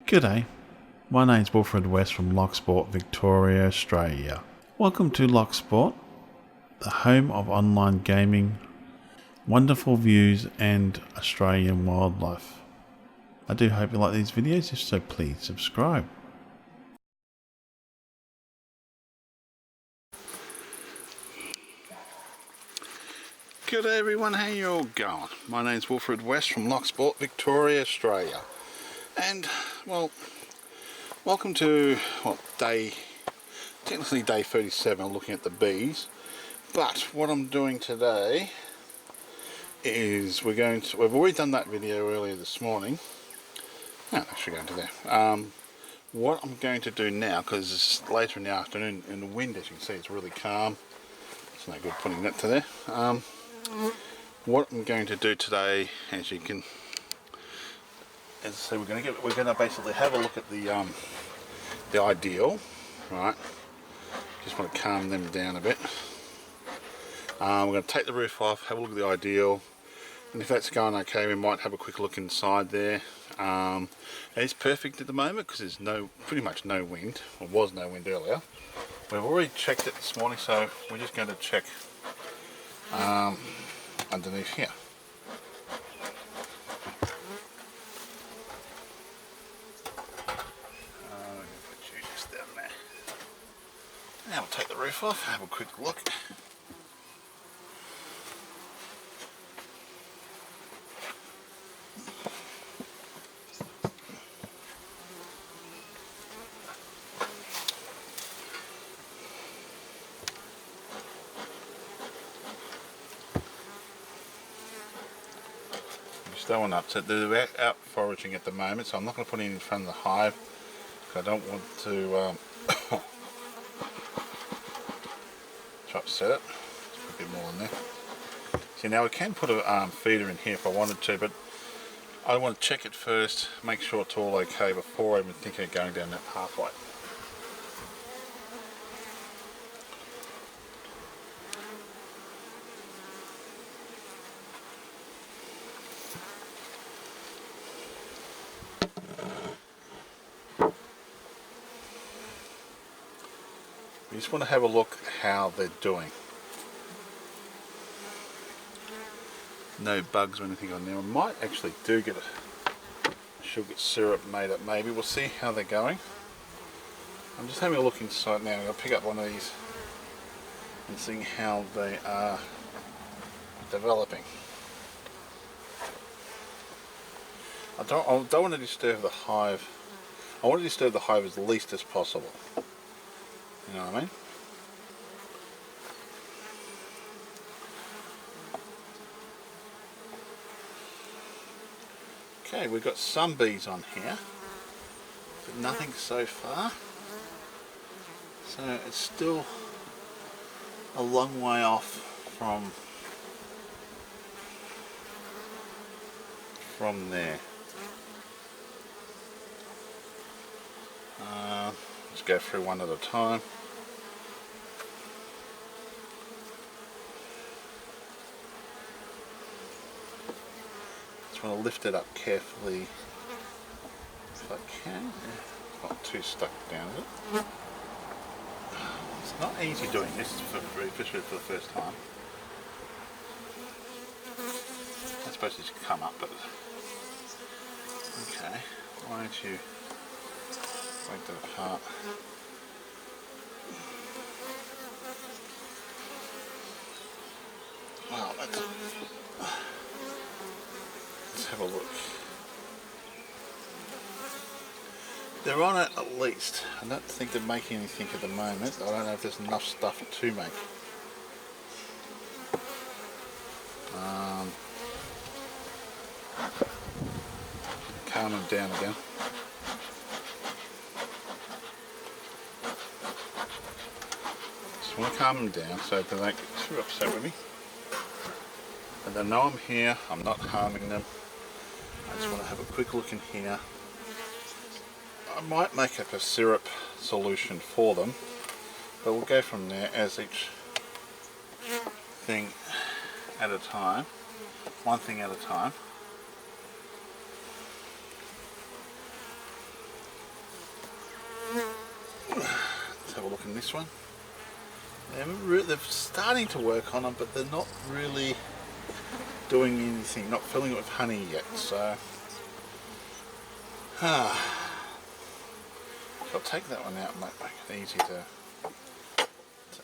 G'day, my name's Wilfred West from Locksport, Victoria, Australia. Welcome to Locksport, the home of online gaming, wonderful views and Australian wildlife. I do hope you like these videos, if so please subscribe. G'day everyone, how you all going? My name's Wilfred West from Locksport, Victoria, Australia. And, well, welcome to, technically day 37, looking at the bees. But what I'm doing today is we've already done that video earlier this morning. No, actually going to there. What I'm going to do now, because it's later in the afternoon and the wind, as you can see, it's really calm. It's no good putting that to there. What I'm going to do today, as you can, as I say, we're going to basically have a look at the ideal, right? Just want to calm them down a bit. We're going to take the roof off, have a look at the ideal, and if that's going okay, we might have a quick look inside there. It's perfect at the moment because there's pretty much no wind, or was no wind earlier. We've already checked it this morning, so we're just going to check underneath here. Put you just down there. Now we'll take the roof off, have a quick look. Don't want to upset. They're out foraging at the moment, so I'm not going to put it in front of the hive because I don't want to to upset it. Let's put a bit more in there. See, now I can put a feeder in here if I wanted to, but I want to check it first, make sure it's all okay before I even think of going down that pathway. You just want to have a look how they're doing. No bugs or anything on there. I might actually get a sugar syrup made up maybe. We'll see how they're going. I'm just having a look inside now. I'm going to pick up one of these and see how they are developing. I don't want to disturb the hive. I want to disturb the hive as least as possible. You know what I mean? Okay, we've got some bees on here, but nothing so far. So it's still a long way off from there. Let's go through one at a time. Just want to lift it up carefully if I can. It's not too stuck down, is it? It's not easy doing this, especially for the first time. I suppose it should come up, but okay. Why don't you break that apart? Well, let's have a look. They're on it at least. I don't think they're making anything at the moment. I don't know if there's enough stuff to make. Calm them down again. Just want to calm them down so they don't get too upset with me. And they know I'm here, I'm not harming them. I just want to have a quick look in here. I might make up a syrup solution for them, but we'll go from there as each thing at a time, one thing at a time. a look in this one. They're starting to work on them, but they're not really doing anything, not filling it with honey yet. So I'll take that one out and make it easy to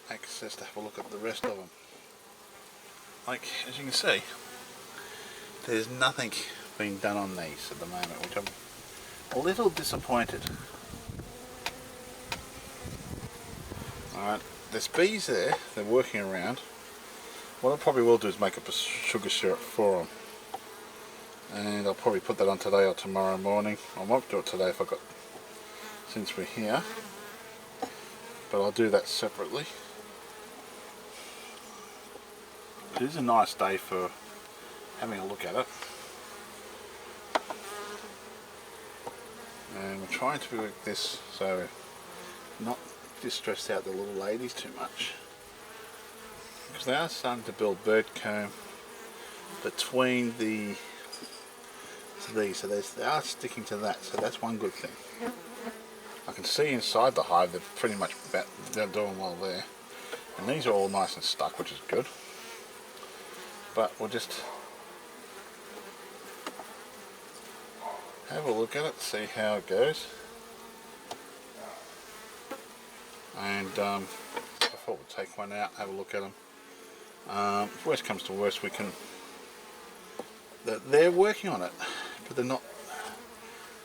access, to have a look at the rest of them. Like, as you can see, there's nothing being done on these at the moment, which I'm a little disappointed. Alright, there's bees there, they're working around. What I probably will do is make up a sugar syrup for them. And I'll probably put that on today or tomorrow morning. I might do it today if I got, since we're here. But I'll do that separately. It is a nice day for having a look at it. And we're trying to work this so not distress out the little ladies too much. Because they are starting to build bird comb between these, so they are sticking to that, so that's one good thing. I can see inside the hive they're pretty much they're doing well there, and these are all nice and stuck, which is good. But we'll just have a look at it, see how it goes, and before we take one out, have a look at them. If worst comes to worst, we can. They're working on it, but they're not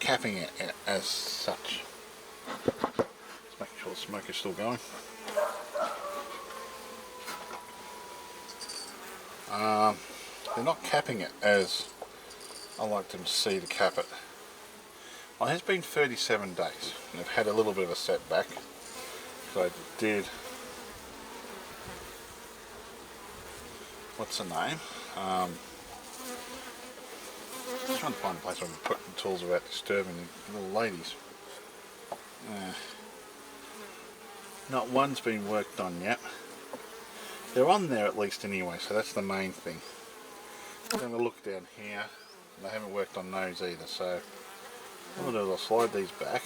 capping it as such. Just making sure the smoke is still going. They're not capping it as I like them to see to cap it. Well, it has been 37 days, and they've had a little bit of a setback. So I did. What's the name? Just trying to find a place where we put the tools without disturbing the little ladies. Not one's been worked on yet. They're on there at least anyway, so that's the main thing. Then we'll look down here. They haven't worked on those either, so what I'll do is I'll slide these back.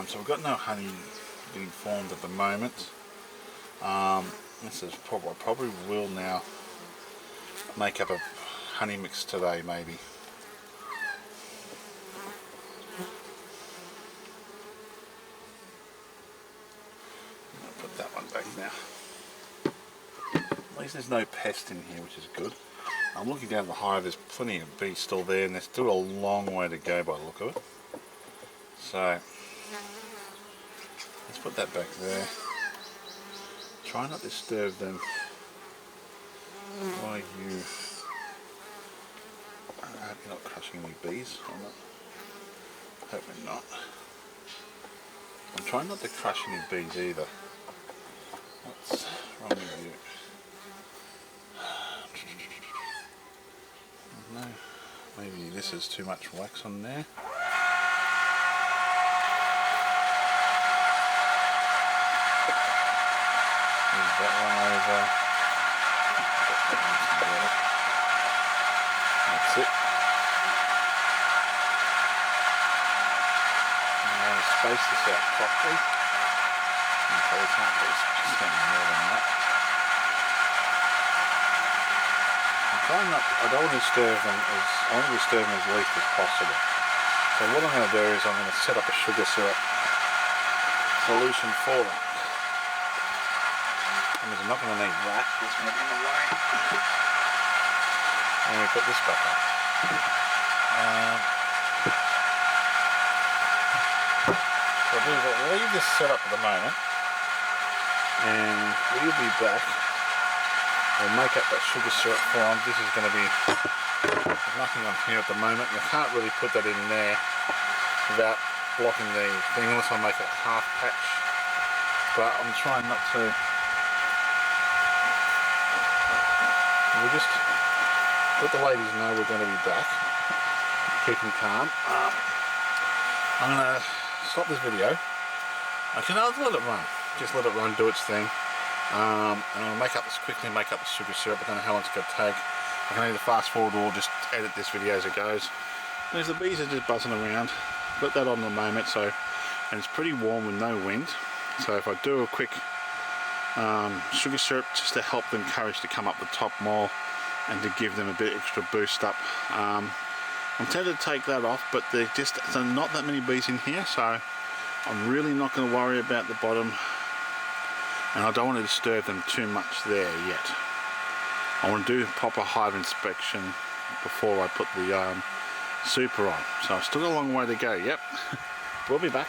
So we've got no honey being formed at the moment. This is probably, I probably will now make up a honey mix today, maybe. I'll put that one back now. At least there's no pest in here, which is good. I'm looking down the hive, there's plenty of bees still there, and there's still a long way to go by the look of it. So let's put that back there. Try not to disturb them while you. I hope you're not crushing any bees. I'm not. Hoping not. I'm trying not to crush any bees either. What's wrong with you? No, maybe this is too much wax on there. Move that one over. That's it. Now space this out properly. Okay, it's not really spaced any more than that. I don't want to disturb them as least as possible. So what I'm going to do is I'm going to set up a sugar syrup solution for them. And I'm not going to need that, it's going to be in the way. And we put this back up. So we'll leave this set up at the moment, and we'll be back. We'll make up that sugar syrup for them. This is going to be, there's nothing on here at the moment. You can't really put that in there without blocking the thing, unless I make it half patch. But I'm trying not to. We'll just let the ladies know we're going to be back. Keep them calm. I'm going to stop this video. I'll let it run. Just let it run, do its thing. And I'll quickly make up the sugar syrup. I don't know how long it's going to take. I can either fast forward or just edit this video as it goes. There's the bees are just buzzing around. got that on the moment, so, and it's pretty warm with no wind. So if I do a quick sugar syrup just to help the courage to come up the top more and to give them a bit extra boost up. I'm tempted to take that off, but there's not that many bees in here, so I'm really not going to worry about the bottom, and I don't want to disturb them too much there yet. I want to do a proper hive inspection before I put the super on. So I've still got a long way to go. Yep, we'll be back.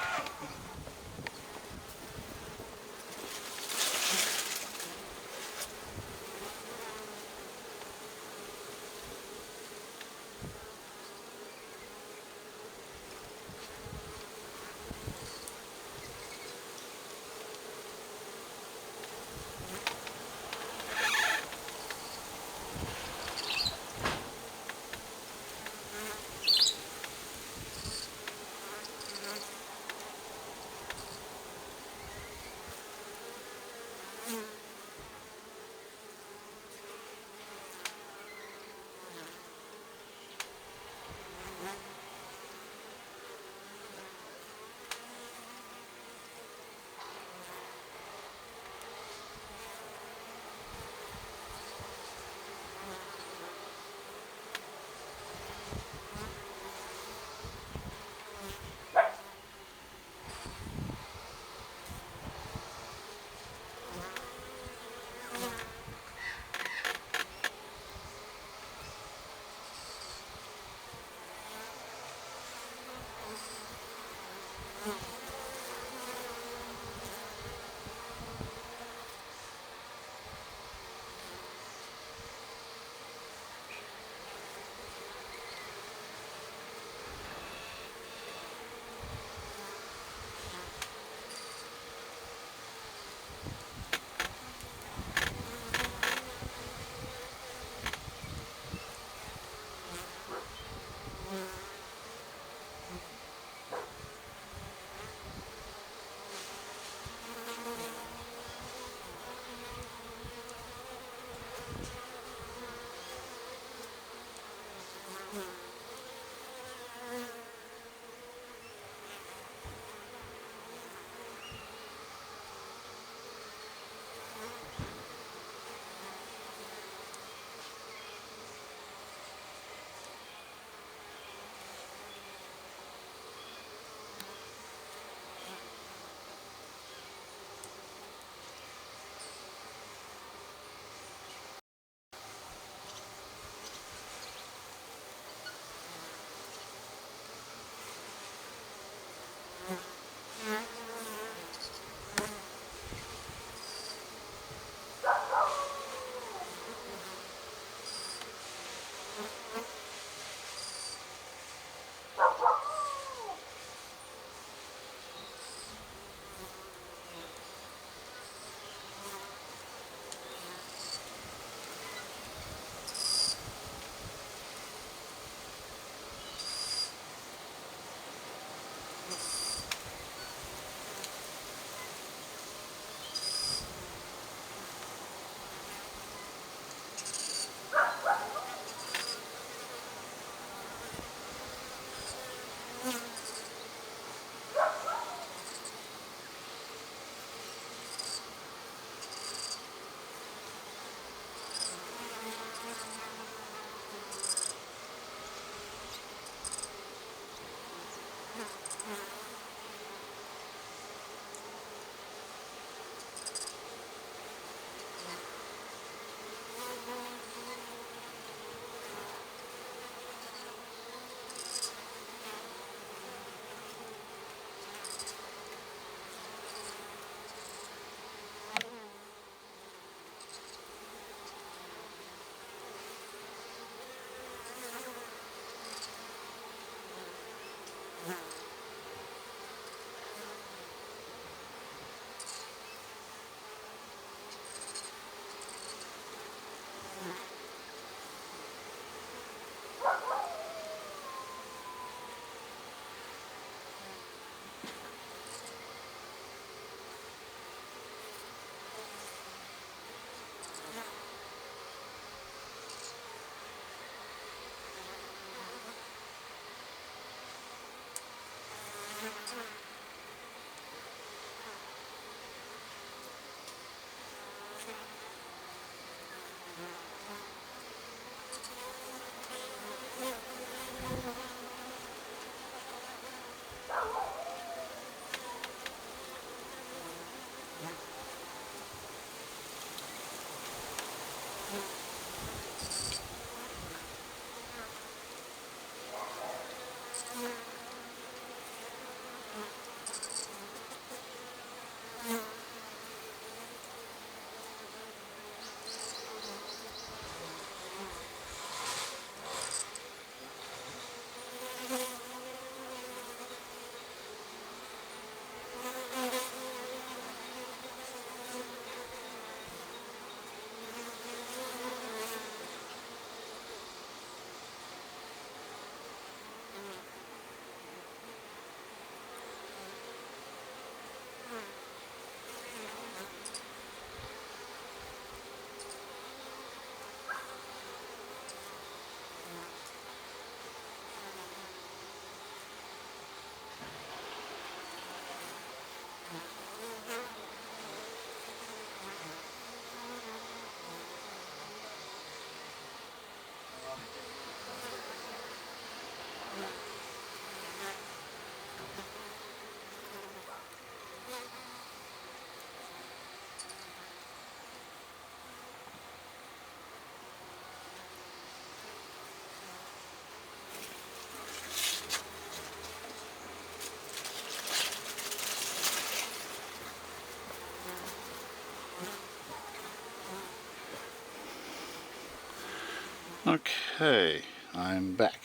Okay, I'm back.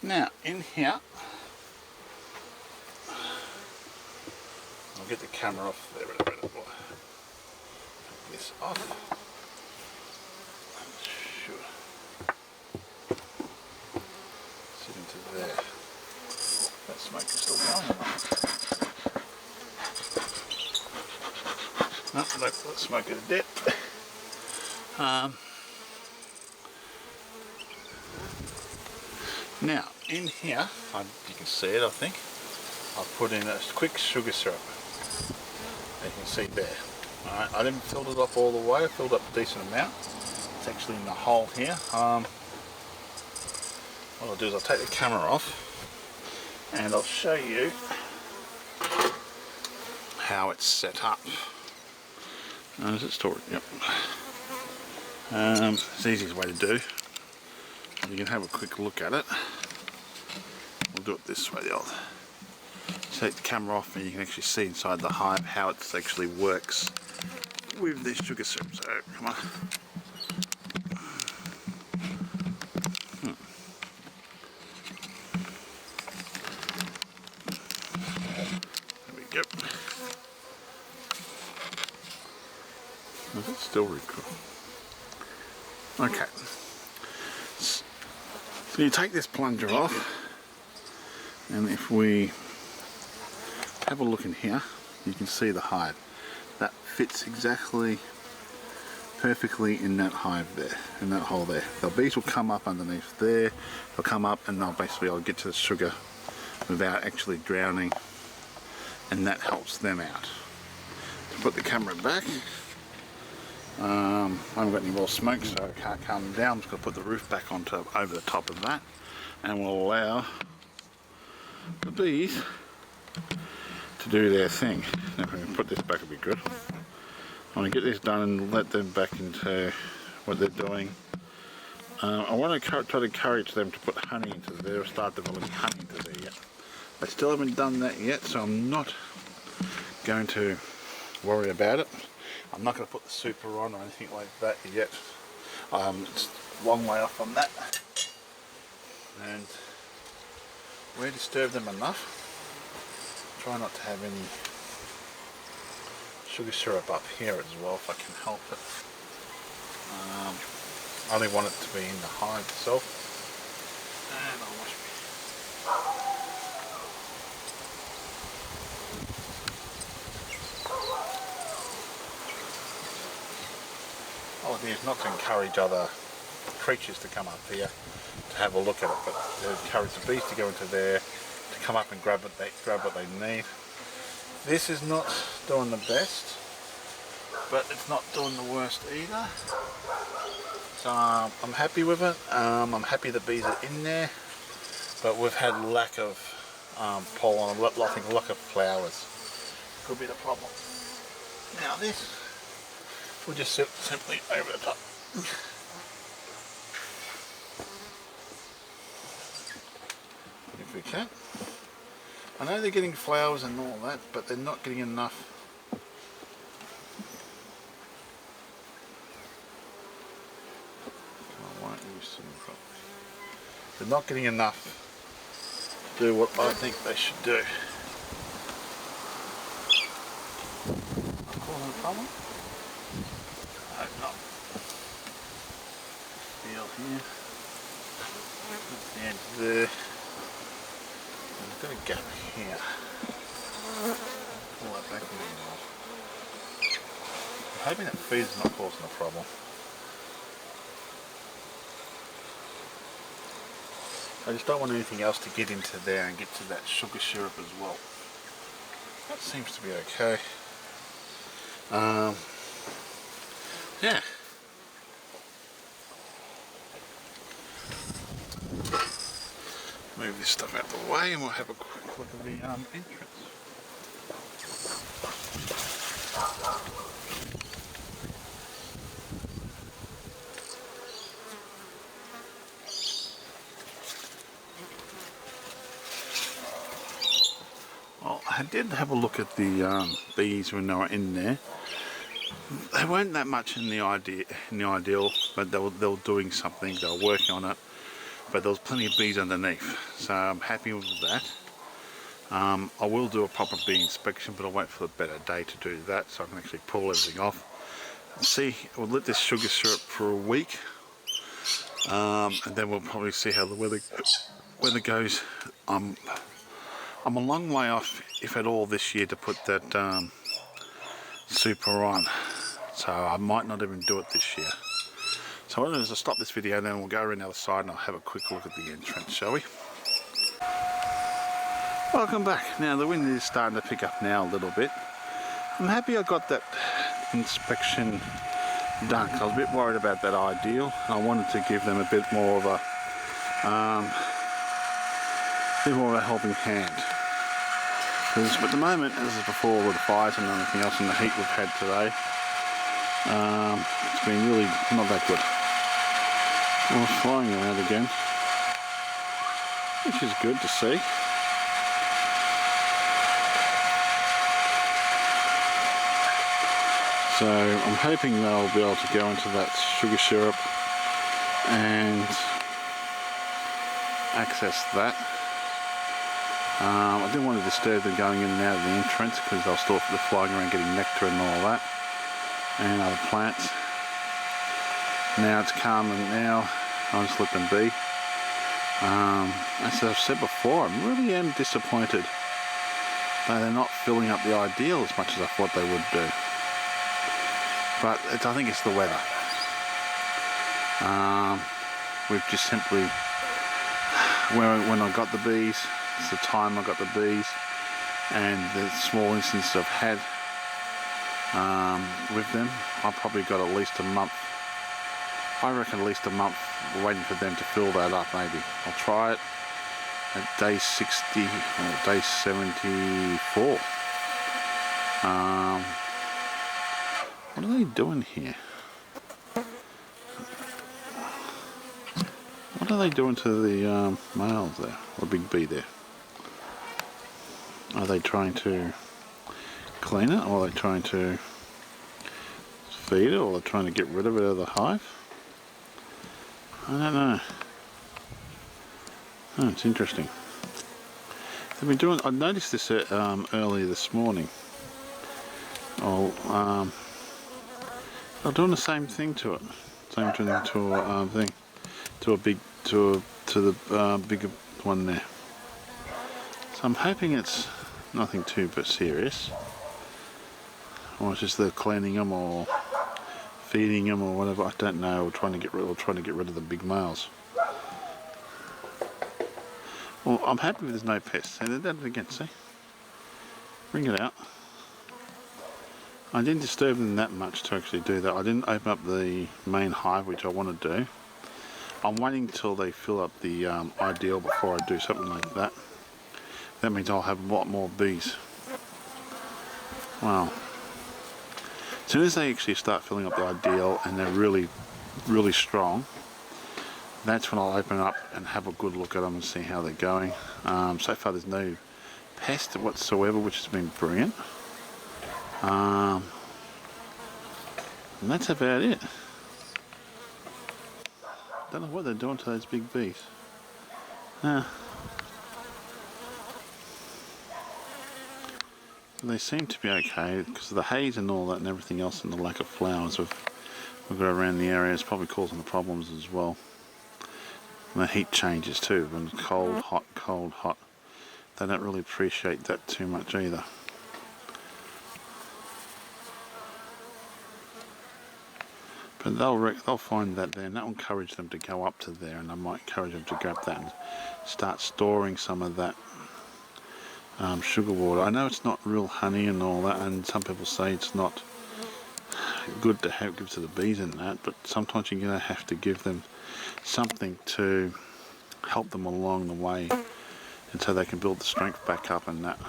Now in here, I'll get the camera off there. Take this off. Sure. Sit into there. That smoke is still going. No, that smoke is dead. Now, in here, you can see it, I think, I've put in a quick sugar syrup. You can see there. Alright, I didn't fill it up all the way, I filled up a decent amount. It's actually in the hole here. What I'll do is I'll take the camera off and I'll show you how it's set up. Is it stored? Yep. It's the easiest way to do. You can have a quick look at it. We'll do it this way. I'll take the camera off and you can actually see inside the hive how it actually works with this sugar syrup. So come on. There we go. Is it still recording? Okay. So you take this plunger off, and if we have a look in here, you can see the hive. That fits exactly perfectly in that hive there, in that hole there. The bees will come up underneath there, they'll come up and I'll get to the sugar without actually drowning, and that helps them out. To put the camera back, I haven't got any more smoke, so I can't calm them down. I'm just going to put the roof back on top, over the top of that, and we'll allow the bees to do their thing. Now if we can put this back, it'll be good. I want to get this done and let them back into what they're doing. I want to try to encourage them to put honey into there, or start developing honey into there yet. They still haven't done that yet, so I'm not going to worry about it. I'm not going to put the super on or anything like that yet. It's a long way off on that. And we disturb them enough. Try not to have any sugar syrup up here as well if I can help it. I only want it to be in the hive itself. And I'll wash my idea is not to encourage other creatures to come up here to have a look at it, but to encourage the bees to go into there to come up and grab what they need. This is not doing the best, but it's not doing the worst either. So I'm happy with it. I'm happy the bees are in there, but we've had lack of pollen, I think lack of flowers. Could be the problem. Now this, we'll just simply over the top. If we can. I know they're getting flowers and all that, but they're not getting enough. I won't use them properly. They're not getting enough to do what I think they should do. Causing a problem? I hope not. Feel here. That's the end there. I've got a gap here. Pull that back a little more. I'm hoping that feed is not causing a problem. I just don't want anything else to get into there and get to that sugar syrup as well. That seems to be okay. Yeah. Move this stuff out of the way and we'll have a quick look at the entrance. Well, I did have a look at the bees when they were in there. They weren't that much in the ideal, but they were doing something. They were working on it. But there was plenty of bees underneath, so I'm happy with that. I will do a proper bee inspection, but I'll wait for a better day to do that so I can actually pull everything off. See, we'll let this sugar syrup for a week, and then we'll probably see how the weather goes. I'm a long way off, if at all, this year to put that super on, so I might not even do it this year. So what I'll do is I'll stop this video and then we'll go around the other side and I'll have a quick look at the entrance, shall we? Welcome back. Now the wind is starting to pick up now a little bit. I'm happy I got that inspection done. I was a bit worried about that ideal. I wanted to give them a bit more of a helping hand. Because at the moment, this is before all the fires and everything else and the heat we've had today, it's been really not that good. Well, it's flying around again, which is good to see. So I'm hoping they'll be able to go into that sugar syrup and access that. I didn't want to disturb them going in and out of the entrance because they'll still be flying around getting nectar and all that and other plants. Now it's calm and now I'll just let them be. As I've said before, I really am disappointed that they're not filling up the ideal as much as I thought they would do. But I think it's the weather. We've just simply, when I got the bees, it's the time I got the bees, and the small instance I've had with them, I probably got at least a month. I reckon at least a month waiting for them to fill that up. Maybe I'll try it at day 60 or day 74. What are they doing here? What are they doing to the males there, or big bee there? Are they trying to clean it, or are they trying to feed it, or are they trying to get rid of it out of the hive? I don't know. Oh, it's interesting. They've been doing. I noticed this earlier this morning. Oh, they're doing the same thing to it. Same thing to a thing, to the bigger one there. So I'm hoping it's nothing too serious, or it's just they're cleaning them or feeding them or whatever. I don't know. Or trying to get rid of the big males. Well, I'm happy with there's no pests. And that again, see? Bring it out. I didn't disturb them that much to actually do that. I didn't open up the main hive, which I want to do. I'm waiting till they fill up the ideal before I do something like that. That means I'll have a lot more bees. Wow. As soon as they actually start filling up the ideal and they're really, really strong, that's when I'll open up and have a good look at them and see how they're going. So far there's no pest whatsoever, which has been brilliant. And that's about it. Don't know what they're doing to those big bees. They seem to be okay because of the haze and all that and everything else, and the lack of flowers we've got around the area is probably causing the problems as well. And the heat changes too, when it's cold, hot, cold, hot. They don't really appreciate that too much either. But they'll find that there, and that will encourage them to go up to there, and I might encourage them to grab that and start storing some of that sugar water. I know it's not real honey and all that, and some people say it's not good to give to the bees and that, but sometimes you're going to have to give them something to help them along the way, and so they can build the strength back up and that.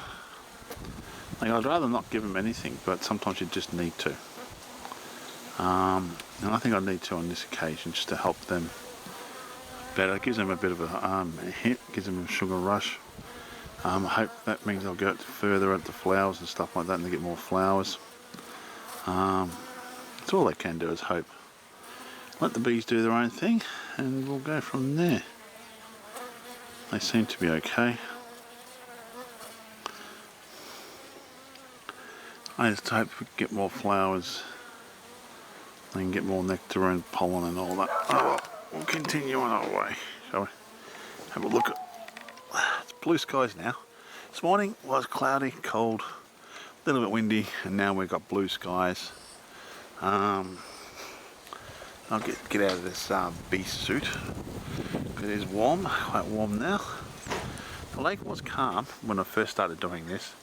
Like, I'd rather not give them anything, but sometimes you just need to. And I think I need to on this occasion, just to help them better. It gives them a bit of a hit, gives them a sugar rush. I hope that means they'll go further at the flowers and stuff like that, and they get more flowers. That's all they can do is hope. Let the bees do their own thing, and we'll go from there. They seem to be okay. I just hope we can get more flowers. They can get more nectar and pollen and all that. Oh well, we'll continue on our way, shall we? Have a look at... It's blue skies now. This morning was cloudy, cold, a little bit windy, and now we've got blue skies. I'll get out of this bee suit, because it is warm, quite warm now. The lake was calm when I first started doing this.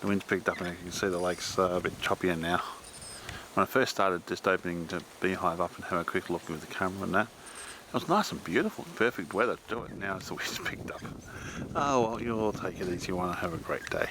The wind's picked up and you can see the lake's a bit choppier now. When I first started just opening the beehive up and have a quick look with the camera and that, it was nice and beautiful, perfect weather to do it. Now it's the wind's picked up. Oh well, you'll take it easy, you want to have a great day.